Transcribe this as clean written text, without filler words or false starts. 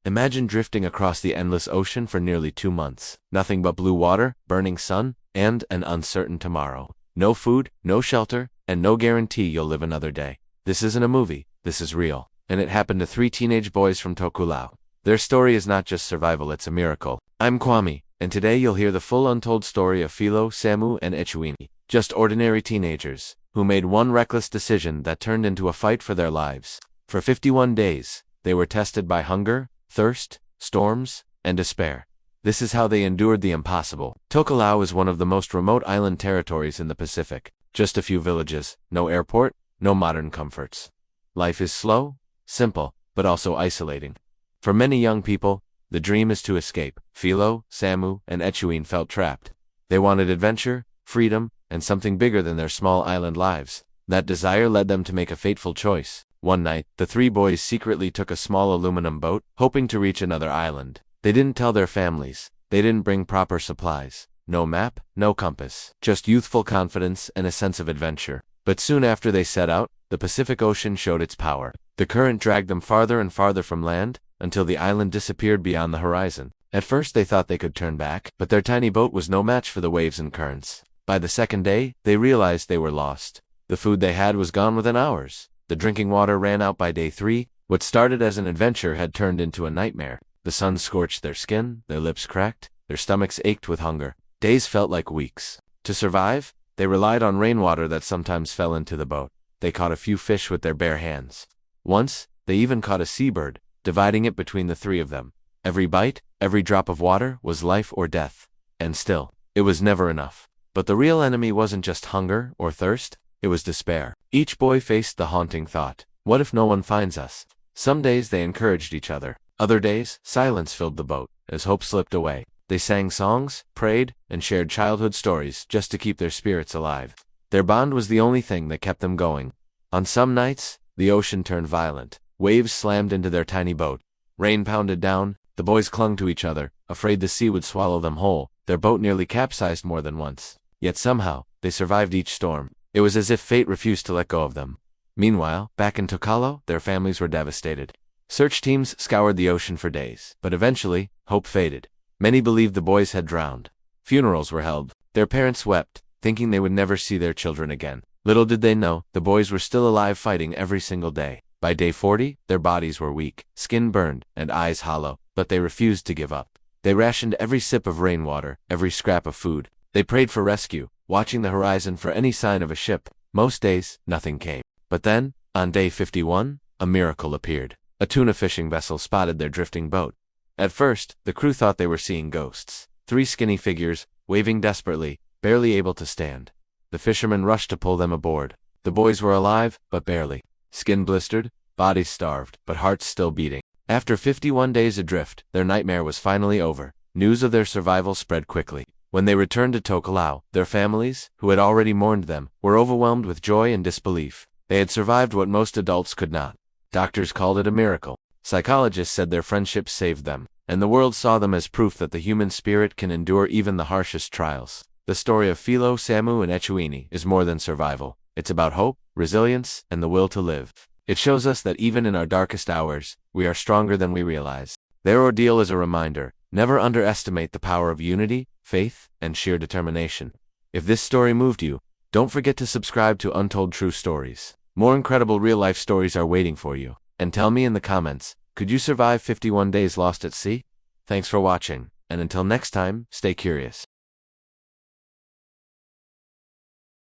Imagine drifting across the endless ocean for nearly 2 months. Nothing but blue water, burning sun, and an uncertain tomorrow. No food, no shelter, and no guarantee you'll live another day. This isn't a movie, this is real. And it happened to 3 teenage boys from Nuku'alofa. Their story is not just survival, it's a miracle. I'm Kwame, and today you'll hear the full untold story of Philo, Samu, and Echuini. Just ordinary teenagers, who made one reckless decision that turned into a fight for their lives. For 51 days, they were tested by hunger, thirst, storms, and despair. This is how they endured the impossible. Nuku'alofa is one of the most remote island territories in the Pacific. Just a few villages, no airport, no modern comforts. Life is slow, simple, but also isolating. For many young people, the dream is to escape. Philo, Samu, and Echuini felt trapped. They wanted adventure, freedom, and something bigger than their small island lives. That desire led them to make a fateful choice. One night, the 3 boys secretly took a small aluminum boat, hoping to reach another island. They didn't tell their families. They didn't bring proper supplies. No map, no compass. Just youthful confidence and a sense of adventure. But soon after they set out, the Pacific Ocean showed its power. The current dragged them farther and farther from land, until the island disappeared beyond the horizon. At first they thought they could turn back, but their tiny boat was no match for the waves and currents. By the second day, they realized they were lost. The food they had was gone within hours. The drinking water ran out by day 3. What started as an adventure had turned into a nightmare. The sun scorched their skin, their lips cracked, their stomachs ached with hunger. Days felt like weeks. To survive, they relied on rainwater that sometimes fell into the boat. They caught a few fish with their bare hands. Once, they even caught a seabird, dividing it between the 3 of them. Every bite, every drop of water was life or death. And still, it was never enough. But the real enemy wasn't just hunger or thirst, it was despair. Each boy faced the haunting thought, what if no one finds us? Some days they encouraged each other. Other days, silence filled the boat, as hope slipped away. They sang songs, prayed, and shared childhood stories just to keep their spirits alive. Their bond was the only thing that kept them going. On some nights, the ocean turned violent. Waves slammed into their tiny boat. Rain pounded down. The boys clung to each other, afraid the sea would swallow them whole. Their boat nearly capsized more than once. Yet somehow, they survived each storm. It was as if fate refused to let go of them. Meanwhile, back in Nuku'alofa, their families were devastated. Search teams scoured the ocean for days, but eventually, hope faded. Many believed the boys had drowned. Funerals were held. Their parents wept, thinking they would never see their children again. Little did they know, the boys were still alive, fighting every single day. By day 40, their bodies were weak, skin burned, and eyes hollow, but they refused to give up. They rationed every sip of rainwater, every scrap of food. They prayed for rescue, watching the horizon for any sign of a ship. Most days, nothing came. But then, on day 51, a miracle appeared. A tuna fishing vessel spotted their drifting boat. At first, the crew thought they were seeing ghosts. 3 skinny figures, waving desperately, barely able to stand. The fishermen rushed to pull them aboard. The boys were alive, but barely. Skin blistered, bodies starved, but hearts still beating. After 51 days adrift, their nightmare was finally over. News of their survival spread quickly. When they returned to Nuku'alofa, their families, who had already mourned them, were overwhelmed with joy and disbelief. They had survived what most adults could not. Doctors called it a miracle. Psychologists said their friendship saved them, and the world saw them as proof that the human spirit can endure even the harshest trials. The story of Philo, Samu, and Echuini is more than survival. It's about hope, resilience, and the will to live. It shows us that even in our darkest hours, we are stronger than we realize. Their ordeal is a reminder. Never underestimate the power of unity, faith, and sheer determination. If this story moved you, don't forget to subscribe to Untold True Stories. More incredible real-life stories are waiting for you. And tell me in the comments, could you survive 51 days lost at sea? Thanks for watching, and until next time, stay curious.